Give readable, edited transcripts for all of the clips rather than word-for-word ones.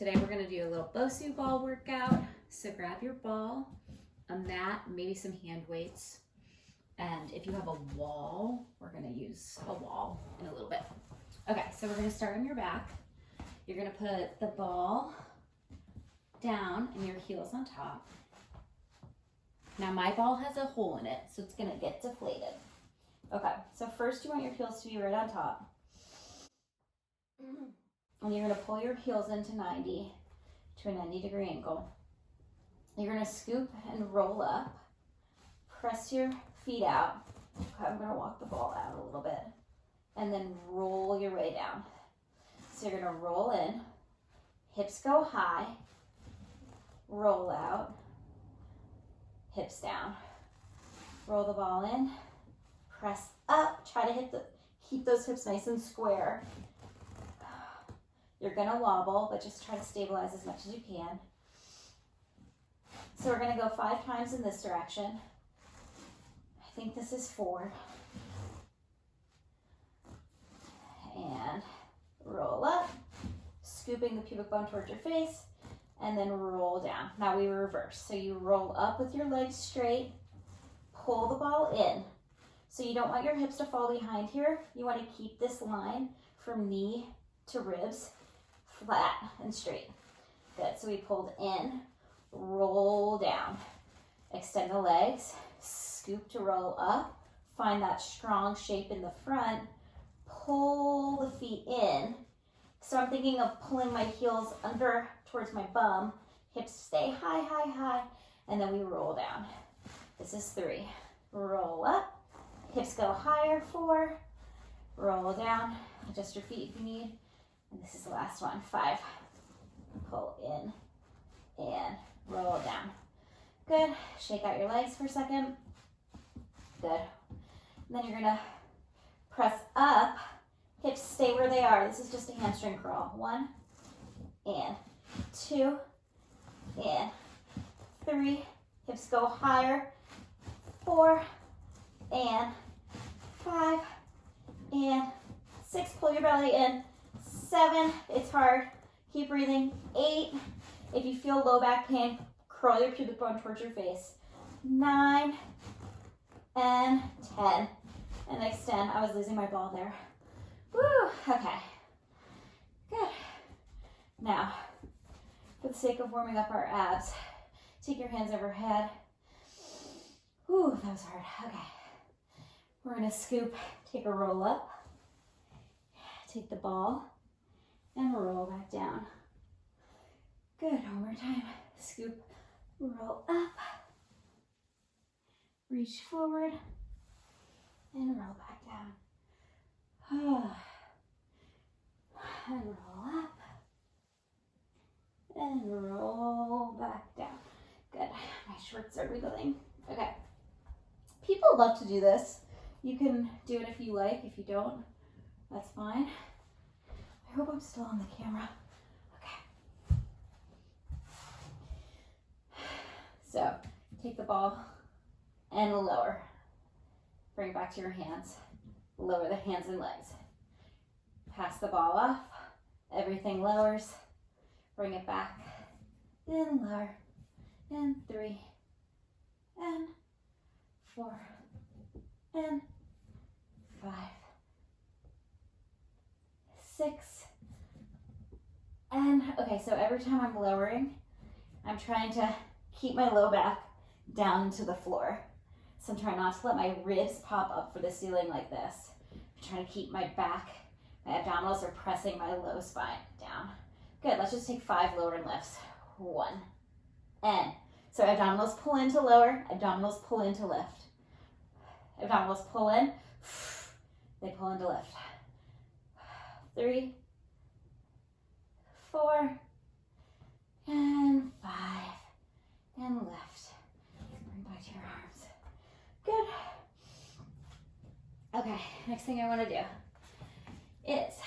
Today we're gonna do a little Bosu ball workout. So grab your ball, a mat, maybe some hand weights. And if you have a wall, we're gonna use a wall in a little bit. Okay, so we're gonna start on your back. You're gonna put the ball down and your heels on top. Now my ball has a hole in it, so it's gonna get deflated. Okay, so first you want your heels to be right on top. And you're gonna pull your heels into 90 to a 90-degree angle. You're gonna scoop and roll up. Press your feet out. Okay, I'm gonna walk the ball out a little bit. And then roll your way down. So you're gonna roll in, hips go high, roll out, hips down. Roll the ball in, press up, try to keep those hips nice and square. You're gonna wobble, but just try to stabilize as much as you can. So we're gonna go 5 times in this direction. I think this is 4. And roll up, scooping the pubic bone towards your face, and then roll down. Now we reverse. So you roll up with your legs straight, pull the ball in. So you don't want your hips to fall behind here. You want to keep this line from knee to ribs flat and straight. Good, so we pulled in, roll down, extend the legs, scoop to roll up, find that strong shape in the front, pull the feet in. So I'm thinking of pulling my heels under towards my bum, hips stay high, high, high, and then we roll down. This is 3. Roll up, hips go higher, 4, roll down, adjust your feet if you need. And this is the last one, 5. Pull in and roll down. Good. Shake out your legs for a second. Good. And then you're gonna press up. Hips stay where they are. This is just a hamstring curl. 1 and 2 and 3. Hips go higher. 4 and 5 and 6. Pull your belly in. 7, it's hard, keep breathing. 8, if you feel low back pain, curl your pubic bone towards your face. 9 and 10, and extend. I was losing my ball there. Woo, okay, good. Now, for the sake of warming up our abs, take your hands overhead. Woo, that was hard, okay. We're gonna scoop, take a roll up, take the ball, and roll back down. Good, one more time. Scoop, roll up, reach forward, and roll back down. And roll up, and roll back down. Good, my shorts are wiggling. Okay, people love to do this. You can do it if you like. If you don't, that's fine. I hope I'm still on the camera. Okay. So take the ball and lower. Bring it back to your hands. Lower the hands and legs. Pass the ball off. Everything lowers. Bring it back. And lower. And 3. And 4. And 5. 6. And okay, so every time I'm lowering, I'm trying to keep my low back down to the floor. So I'm trying not to let my ribs pop up for the ceiling like this. I'm trying to keep my back, my abdominals are pressing my low spine down. Good, let's just take 5 lower lifts. 1. And so abdominals pull in to lower, abdominals pull in to lift. Abdominals pull in, they pull in to lift. 3, 4, and 5, and lift. Bring back to your arms. Good. Okay, next thing I want to do is,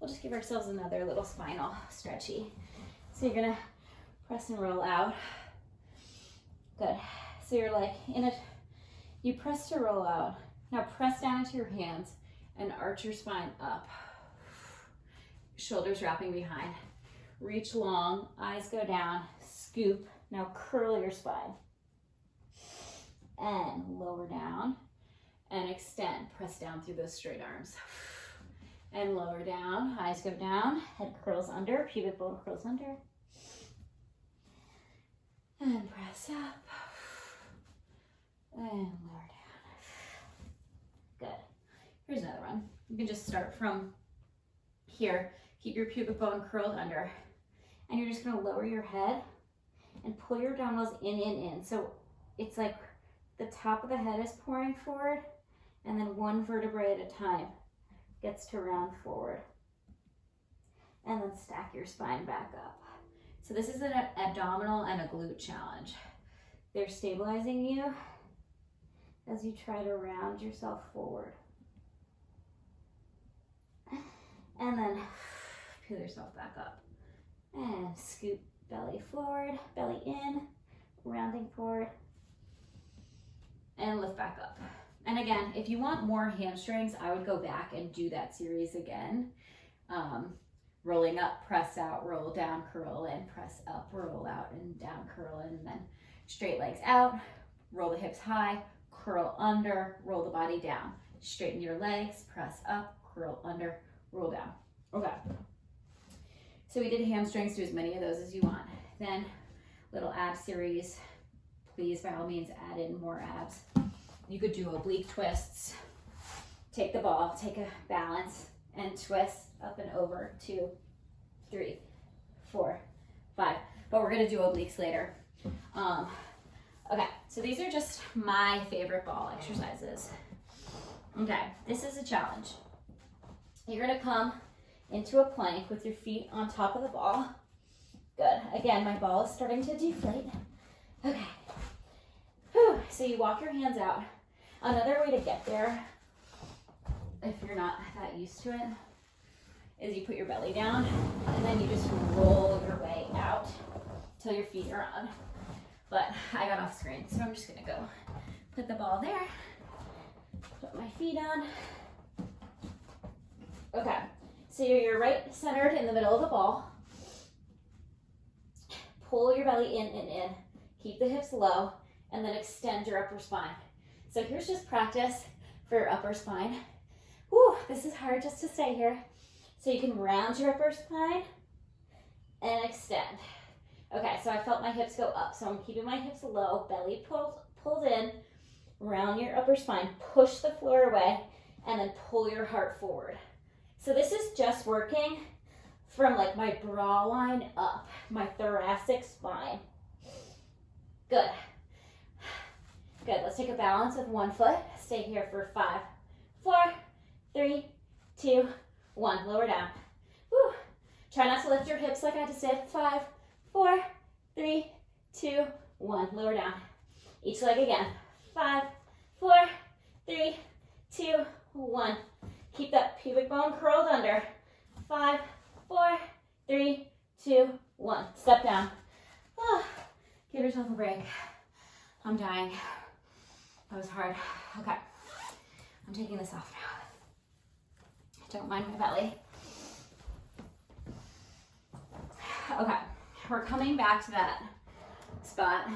we'll just give ourselves another little spinal stretchy. So you're gonna press and roll out. Good. So you're like you press to roll out. Now press down into your hands and arch your spine up. Shoulders wrapping behind. reach long, eyes go down, scoop. Now curl your spine. And lower down and extend. Press down through those straight arms. And lower down, eyes go down, head curls under, pubic bone curls under. And press up. And lower down. Good. Here's another one. You can just start from here. Keep your pubic bone curled under. And you're just gonna lower your head and pull your abdominals in. So it's like the top of the head is pouring forward, and then one vertebrae at a time gets to round forward. And then stack your spine back up. So this is an abdominal and a glute challenge. They're stabilizing you as you try to round yourself forward. And then peel yourself back up. And scoop belly forward, belly in, rounding forward. And lift back up. And again, if you want more hamstrings, I would go back and do that series again. Rolling up, press out, roll down, curl in, press up, roll out and down, curl in, and then straight legs out, roll the hips high, curl under, roll the body down. Straighten your legs, press up, curl under, roll down. Okay. So we did hamstrings, do as many of those as you want. Then little ab series. Please, by all means, add in more abs. You could do oblique twists. Take the ball, take a balance, and twist up and over. 2, 3, 4, 5. But we're gonna do obliques later. Okay, so these are just my favorite ball exercises. Okay, this is a challenge. You're gonna come into a plank with your feet on top of the ball. Good. Again, my ball is starting to deflate. Okay. Whew. So you walk your hands out. Another way to get there, if you're not that used to it, is you put your belly down and then you just roll your way out till your feet are on. But I got off screen, so I'm just gonna go put the ball there, put my feet on. Okay, so you're right centered in the middle of the ball. Pull your belly in. Keep the hips low, and then extend your upper spine. So here's just practice for your upper spine. Whew, this is hard just to stay here. So you can round your upper spine and extend. Okay, so I felt my hips go up, so I'm keeping my hips low, belly pulled in, round your upper spine, push the floor away, and then pull your heart forward. So this is just working from like my bra line up, my thoracic spine. Good. Good, let's take a balance with one foot. Stay here for 5, 4, 3, 2, 1. Lower down. Woo. Try not to lift your hips like I just did. 5, 4, 3, 2, 1. Lower down. Each leg again. 5, 4, 3, 2, 1. Keep that pubic bone curled under. 5, 4, 3, 2, 1. Step down. Oh, give yourself a break. I'm dying. That was hard. Okay. I'm taking this off now. Don't mind my belly. Okay. We're coming back to that spot.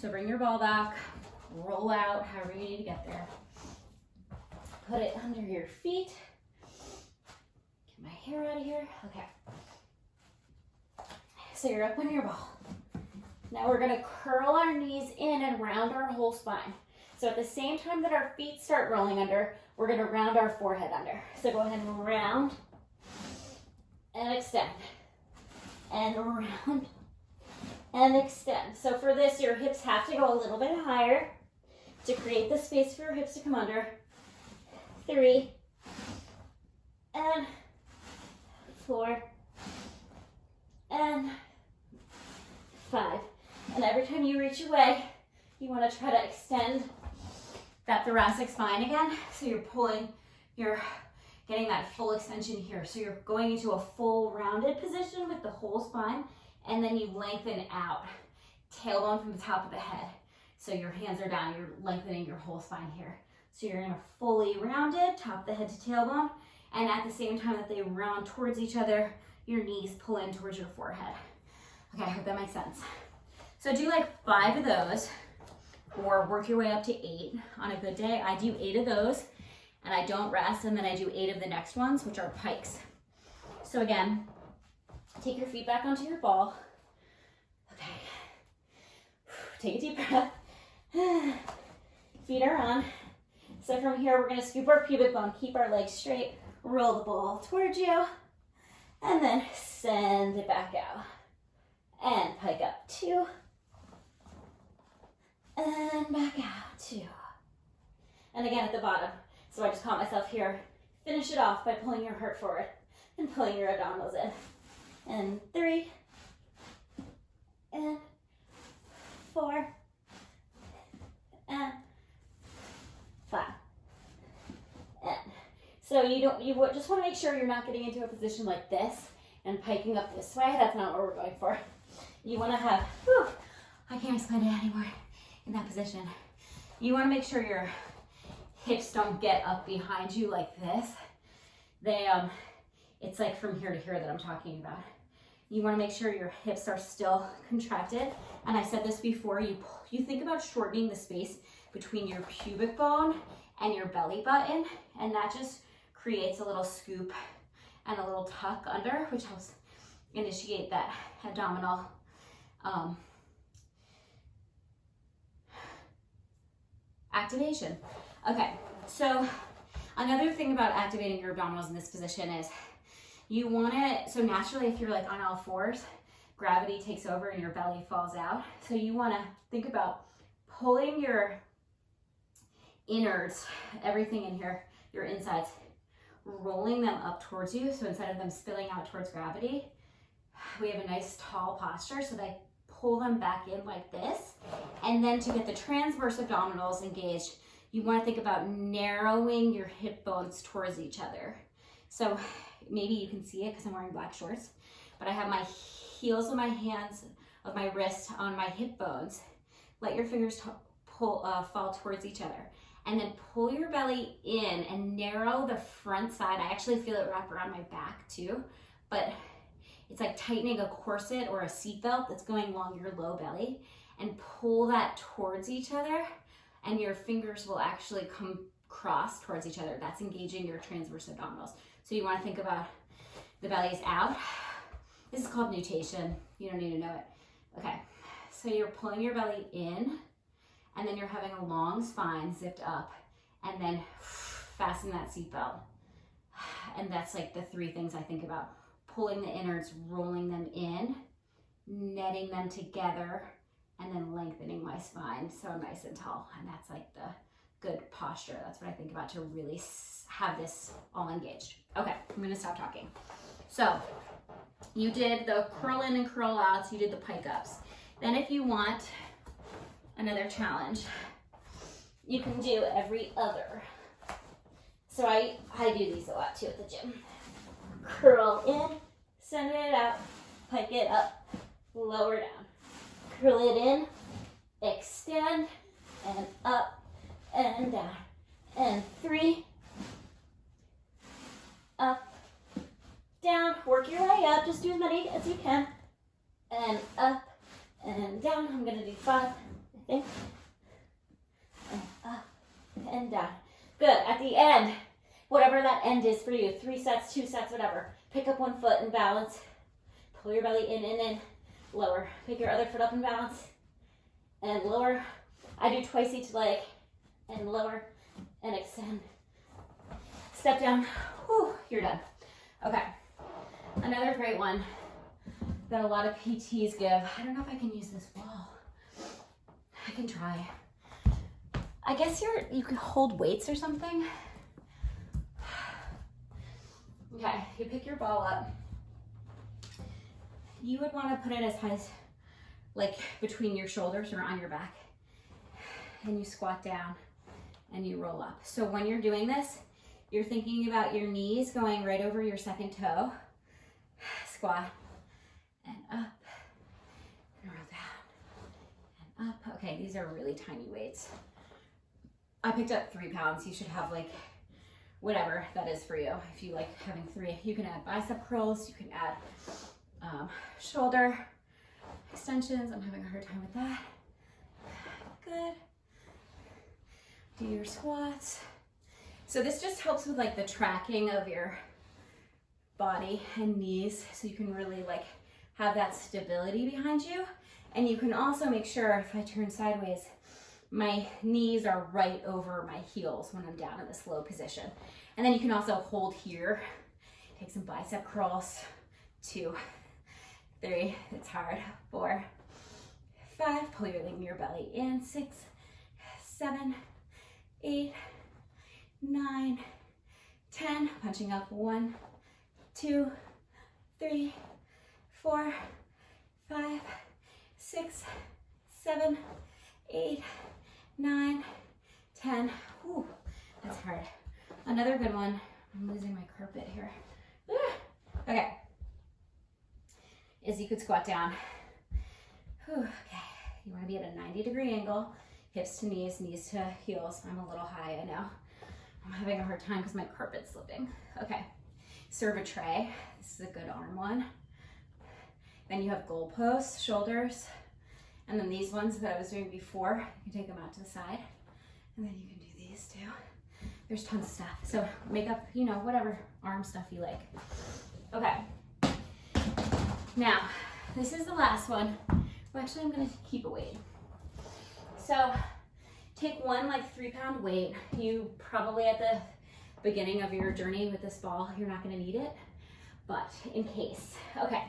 So bring your ball back. Roll out however you need to get there. Put it under your feet. Get my hair out of here. Okay. So you're up on your ball. Now we're gonna curl our knees in and round our whole spine. So at the same time that our feet start rolling under, we're gonna round our forehead under. So go ahead and round and extend. And round and extend. So for this, your hips have to go a little bit higher to create the space for your hips to come under. 3, and 4, and 5. And every time you reach away, you want to try to extend that thoracic spine again. So you're pulling, you're getting that full extension here. So you're going into a full rounded position with the whole spine, and then you lengthen out, tailbone from the top of the head. So your hands are down, you're lengthening your whole spine here. So you're in a fully rounded, top of the head to tailbone, and at the same time that they round towards each other, your knees pull in towards your forehead. Okay, I hope that makes sense. So do like 5 of those, or work your way up to 8 on a good day. I do 8 of those, and I don't rest, and then I do 8 of the next ones, which are pikes. So again, take your feet back onto your ball. Okay. Take a deep breath. Feet are on. So from here, we're gonna scoop our pubic bone, keep our legs straight, roll the ball towards you, and then send it back out. And pike up 2. And back out 2. And again at the bottom. So I just caught myself here. Finish it off by pulling your heart forward and pulling your abdominals in. And 3. And 4. And 5. And so you just want to make sure you're not getting into a position like this and piking up this way. That's not what we're going for. You want to have, I can't explain it anymore in that position. You want to make sure your hips don't get up behind you like this. It's like from here to here that I'm talking about. You want to make sure your hips are still contracted. And I said this before, you think about shortening the space between your pubic bone and your belly button, and that just creates a little scoop and a little tuck under, which helps initiate that abdominal activation. Okay, so another thing about activating your abdominals in this position is you want to, so naturally if you're like on all fours, gravity takes over and your belly falls out. So you want to think about pulling your innards, everything in here, your insides, rolling them up towards you. So instead of them spilling out towards gravity, we have a nice tall posture, so they pull them back in like this. And then to get the transverse abdominals engaged, you want to think about narrowing your hip bones towards each other. So maybe you can see it because I'm wearing black shorts, but I have my heels of my hands, of my wrists on my hip bones. Let your fingers fall towards each other. And then pull your belly in and narrow the front side. I actually feel it wrap around my back too, but it's like tightening a corset or a seatbelt that's going along your low belly, and pull that towards each other, and your fingers will actually come cross towards each other. That's engaging your transverse abdominals. So you want to think about the belly is out. This is called nutation. You don't need to know it. Okay, so you're pulling your belly in, and then you're having a long spine zipped up, and then fasten that seatbelt. And that's like the 3 things I think about. Pulling the innards, rolling them in, netting them together, and then lengthening my spine so I'm nice and tall. And that's like the good posture. That's what I think about to really have this all engaged. Okay, I'm gonna stop talking. So you did the curl in and curl outs, you did the pike ups. Then if you want another challenge, you can do every other. So I do these a lot too at the gym. Curl in, send it out, pike it up, lower down. Curl it in, extend, and up, and down. And 3, up, down. Work your way up, just do as many as you can. And up, and down. I'm gonna do 5, I think. And up, and down. Good, at the end, whatever that end is for you, 3 sets, 2 sets, whatever. Pick up one foot and balance. Pull your belly in, lower. Pick your other foot up and balance, and lower. I do twice each leg, and lower, and extend. Step down, whew, you're done. Okay, another great one that a lot of PTs give. I don't know if I can use this wall. I can try. I guess you can hold weights or something. Okay, you pick your ball up. You would want to put it as high as, like, between your shoulders or on your back. And you squat down and you roll up. So when you're doing this, you're thinking about your knees going right over your second toe. Squat and up and roll down and up. Okay, these are really tiny weights. I picked up 3 pounds. You should have like whatever that is for you. If you like having 3, you can add bicep curls, you can add shoulder extensions. I'm having a hard time with that. Good. Do your squats. So this just helps with like the tracking of your body and knees, so you can really like have that stability behind you. And you can also make sure, if I turn sideways, my knees are right over my heels when I'm down in this low position. And then you can also hold here, take some bicep curls. 2, 3, it's hard. 4, 5, pull your belly in. 6, 7, 8, 9, 10, punching up. 1, 2, 3, 4, 5, 6, 7, 8, 9, 10. Whew, that's hard. Another good one. I'm losing my carpet here. Okay. Is you could squat down. Whew, okay. You want to be at a 90-degree angle, hips to knees, knees to heels. I'm a little high, I know. I'm having a hard time because my carpet's slipping. Okay. Serve a tray. This is a good arm one. Then you have goalposts, shoulders, and then these ones that I was doing before, you can take them out to the side, and then you can do these too. There's tons of stuff. So make up, you know, whatever arm stuff you like. Okay. Now, this is the last one. Well, actually, I'm gonna keep a weight. So take one like 3-pound weight. You probably at the beginning of your journey with this ball, you're not gonna need it, but in case. Okay.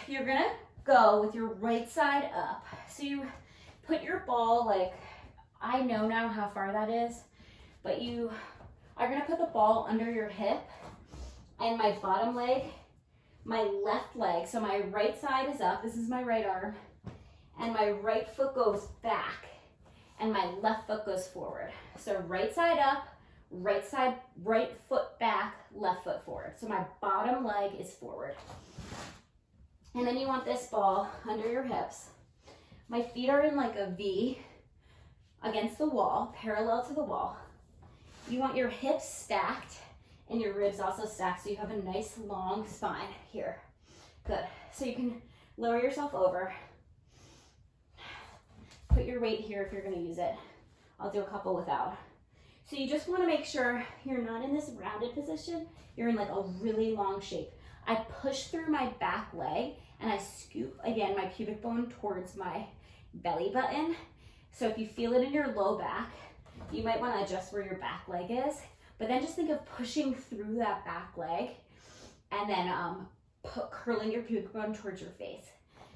You're gonna go with your right side up. So you put your ball, like, I know now how far that is, but you are gonna put the ball under your hip, and my bottom leg, my left leg, so my right side is up, this is my right arm, and my right foot goes back, and my left foot goes forward. So right side up, right foot back, left foot forward. So my bottom leg is forward. And then you want this ball under your hips. My feet are in like a V against the wall, parallel to the wall. You want your hips stacked and your ribs also stacked, so you have a nice long spine here. Good. So you can lower yourself over. Put your weight here if you're gonna use it. I'll do a couple without. So you just wanna make sure you're not in this rounded position, you're in like a really long shape. I push through my back leg and I scoop, again, my pubic bone towards my belly button. So if you feel it in your low back, you might wanna adjust where your back leg is, but then just think of pushing through that back leg and then curling your pubic bone towards your face.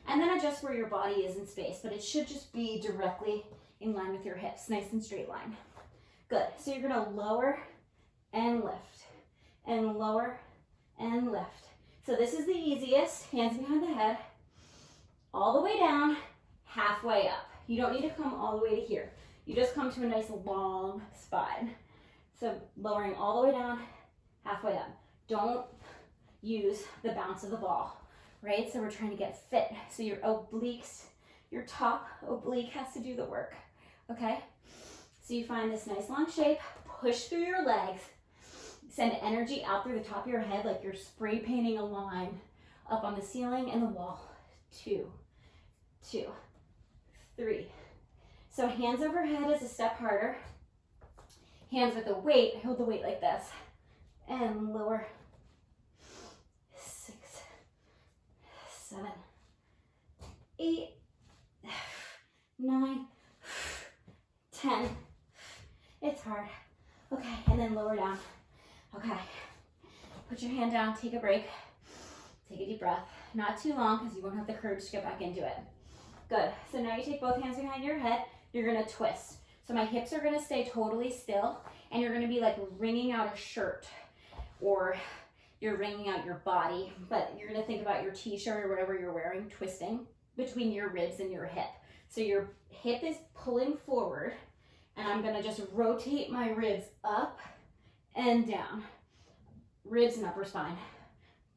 And then adjust where your body is in space, but it should just be directly in line with your hips, nice and straight line. Good, so you're gonna lower and lift, and lower and lift. So this is the easiest, hands behind the head, all the way down, halfway up. You don't need to come all the way to here. You just come to a nice long spine. So lowering all the way down, halfway up. Don't use the bounce of the ball, right? So we're trying to get fit. So your obliques, your top oblique has to do the work, okay? So you find this nice long shape, push through your legs, send energy out through the top of your head like you're spray painting a line up on the ceiling and the wall. 2, 2, 3. So hands overhead is a step harder. Hands with the weight, hold the weight like this, and lower. 6, 7, 8, 9, 10. It's hard. Okay, and then lower down. Okay, put your hand down, take a break, take a deep breath. Not too long because you won't have the courage to get back into it. Good, so now you take both hands behind your head, you're gonna twist. So my hips are gonna stay totally still and you're gonna be like wringing out a shirt or you're wringing out your body, but you're gonna think about your t-shirt or whatever you're wearing, twisting between your ribs and your hip. So your hip is pulling forward and I'm gonna just rotate my ribs up and down. Ribs and upper spine.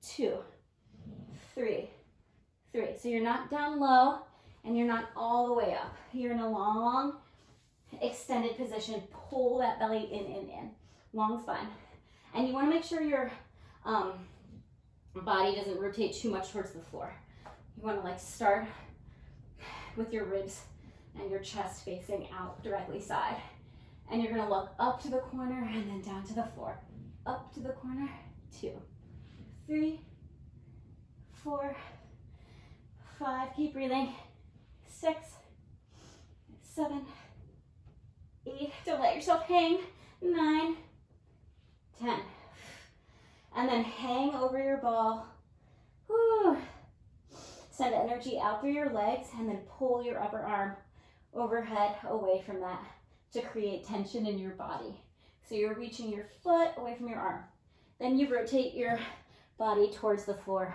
2, 3, 3. So you're not down low and you're not all the way up. You're in a long extended position. Pull that belly in. Long spine. And you want to make sure your body doesn't rotate too much towards the floor. You want to like start with your ribs and your chest facing out directly side. And you're going to look up to the corner and then down to the floor. Up to the corner, 2, 3, 4, 5, keep breathing, 6, 7, 8, don't let yourself hang, 9, 10. And then hang over your ball. Whew. Send energy out through your legs and then pull your upper arm overhead away from that to create tension in your body. So you're reaching your foot away from your arm. Then you rotate your body towards the floor.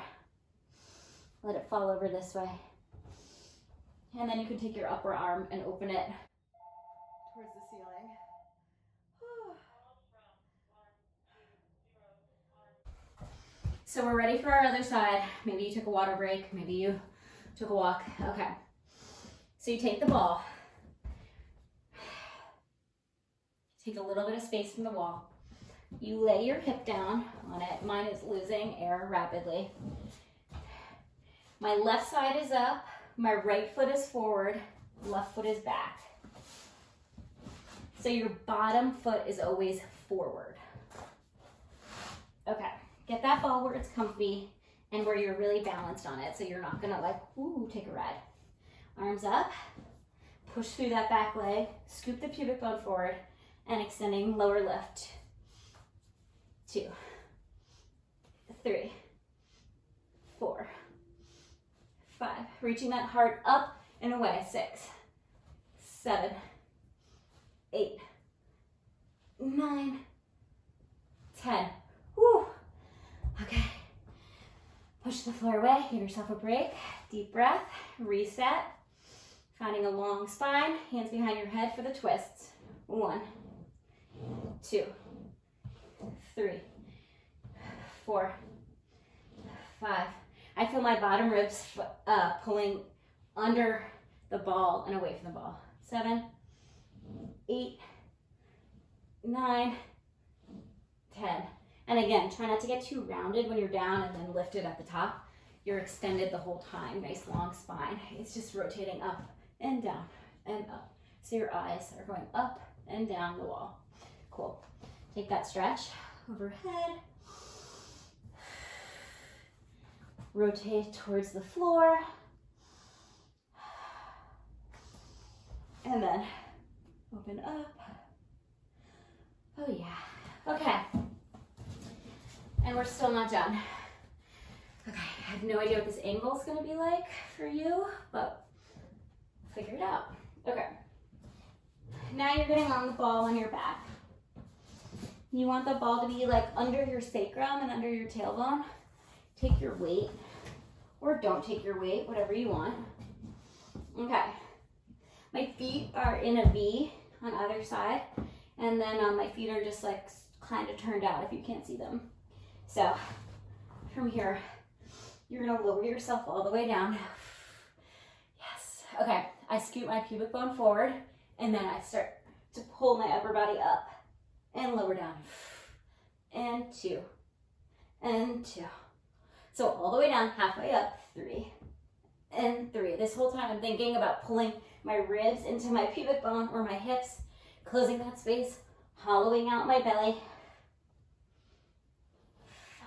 Let it fall over this way. And then you can take your upper arm and open it towards the ceiling. So we're ready for our other side. Maybe you took a water break, maybe you took a walk. Okay. So you take the ball. Take a little bit of space from the wall. You lay your hip down on it. Mine is losing air rapidly. My left side is up. My right foot is forward. Left foot is back. So your bottom foot is always forward. Okay. Get that ball where it's comfy and where you're really balanced on it. So you're not gonna like, ooh, take a ride. Arms up. Push through that back leg. Scoop the pubic bone forward. And extending lower left. 2, 3, 4, 5. Reaching that heart up and away. 6, 7, 8, 9, 10. Woo. Okay. Push the floor away. Give yourself a break. Deep breath. Reset. Finding a long spine. Hands behind your head for the twists. 1, 2, 3, 4, 5. I feel my bottom ribs pulling under the ball and away from the ball. 7, 8, 9, 10. And again, try not to get too rounded when you're down and then lift it at the top. You're extended the whole time. Nice long spine. It's just rotating up and down and up. So your eyes are going up and down the wall. Cool. Take that stretch overhead. Rotate towards the floor. And then open up. Oh yeah. Okay. And we're still not done. Okay, I have no idea what this angle is going to be like for you, but figure it out. Okay. Now you're getting on the ball on your back. You want the ball to be like under your sacrum and under your tailbone. Take your weight, or don't take your weight, whatever you want. Okay. My feet are in a V on either side, and then my feet are just like kind of turned out if you can't see them. So from here, you're gonna lower yourself all the way down. Yes. Okay, I scoot my pubic bone forward, and then I start to pull my upper body up and lower down. And 2, and 2. So all the way down, halfway up, 3, and 3. This whole time I'm thinking about pulling my ribs into my pubic bone or my hips, closing that space, hollowing out my belly.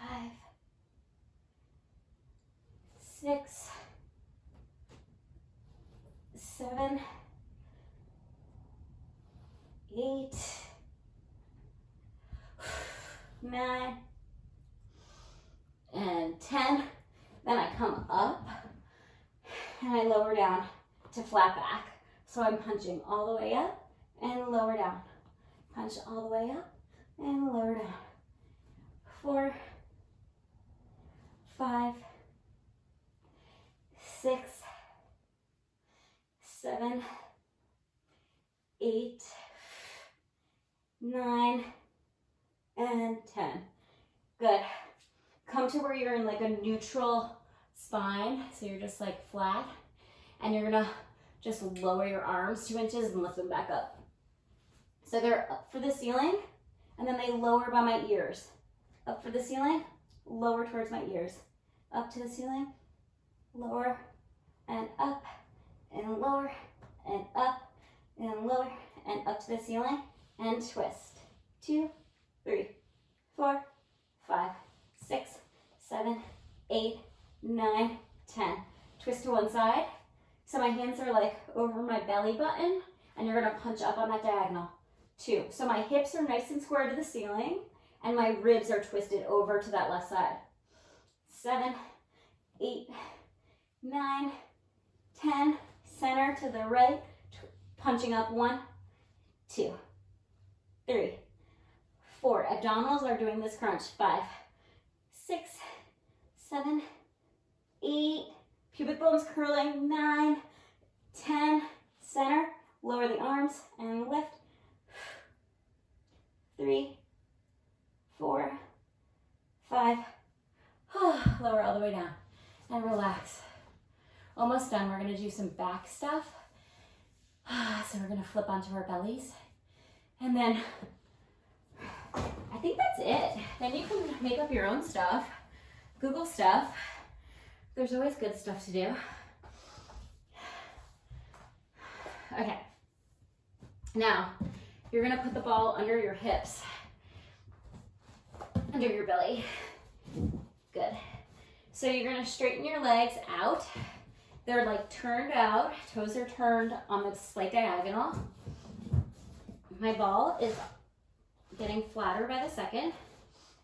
5, 6, 7, 8, 9, and 10. Then I come up and I lower down to flat back. So I'm punching all the way up and lower down. Punch all the way up and lower down. 4, 5, 6, 7, 8, 9, and 10. Good. Come to where you're in like a neutral spine. So you're just like flat. And you're gonna just lower your arms 2 inches and lift them back up. So they're up for the ceiling, and then they lower by my ears. Up for the ceiling, lower towards my ears. Up to the ceiling, lower, and up, and lower, and up, and lower, and up to the ceiling, and twist. 2, 3, 4, 5, 6, 7, 8, 9, 10. Twist to one side. So my hands are like over my belly button, and you're gonna punch up on that diagonal. 2. So my hips are nice and square to the ceiling, and my ribs are twisted over to that left side. 7, 8, 9, 10. Center to the right, punching up. 1, 2, 3, 4. Abdominals are doing this crunch. 5, 6, 7, 8. Pubic bones curling. 9, 10. Center. Lower the arms and lift. 3, 4, 5. Lower all the way down and relax. Almost done. We're going to do some back stuff. So we're going to flip onto our bellies. And then I think that's it. Then you can make up your own stuff. Google stuff. There's always good stuff to do. Okay. Now, you're going to put the ball under your hips, under your belly. Good. So you're going to straighten your legs out. They're like turned out. Toes are turned on the slight diagonal. My ball is getting flatter by the second.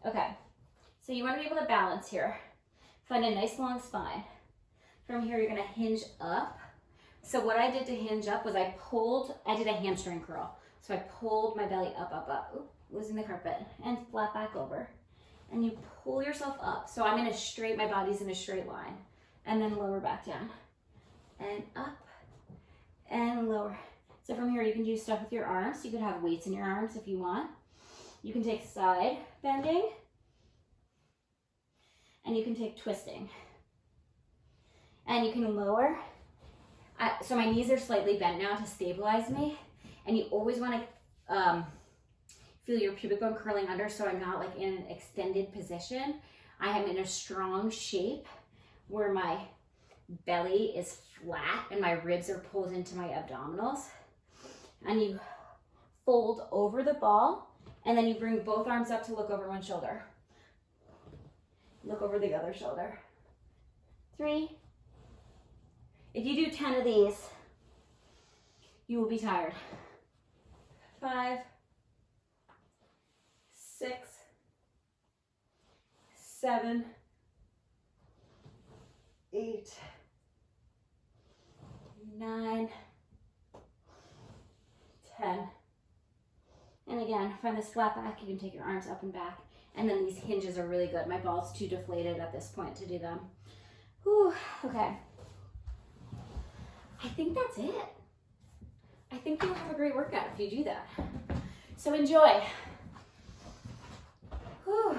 Okay. So you want to be able to balance here. Find a nice long spine. From here, you're going to hinge up. So what I did to hinge up was I did a hamstring curl. So I pulled my belly up, up, up. Oop, losing the carpet. And flat back over. And you pull yourself up. So I'm in a straight, my body's in a straight line. And then lower back down. And up. And lower. So from here, you can do stuff with your arms. You could have weights in your arms if you want. You can take side bending. And you can take twisting. And you can lower. So my knees are slightly bent now to stabilize me. And you always want to feel your pubic bone curling under so I'm not like in an extended position. I am in a strong shape where my belly is flat and my ribs are pulled into my abdominals. And you fold over the ball and then you bring both arms up to look over one shoulder. Look over the other shoulder. 3. If you do 10 of these, you will be tired. 5, 6, 7, 8, 9, 10. And again, find this flat back. You can take your arms up and back. And then these hinges are really good. My ball's too deflated at this point to do them. Whew, okay. I think that's it. I think you'll have a great workout if you do that. So enjoy. Whew.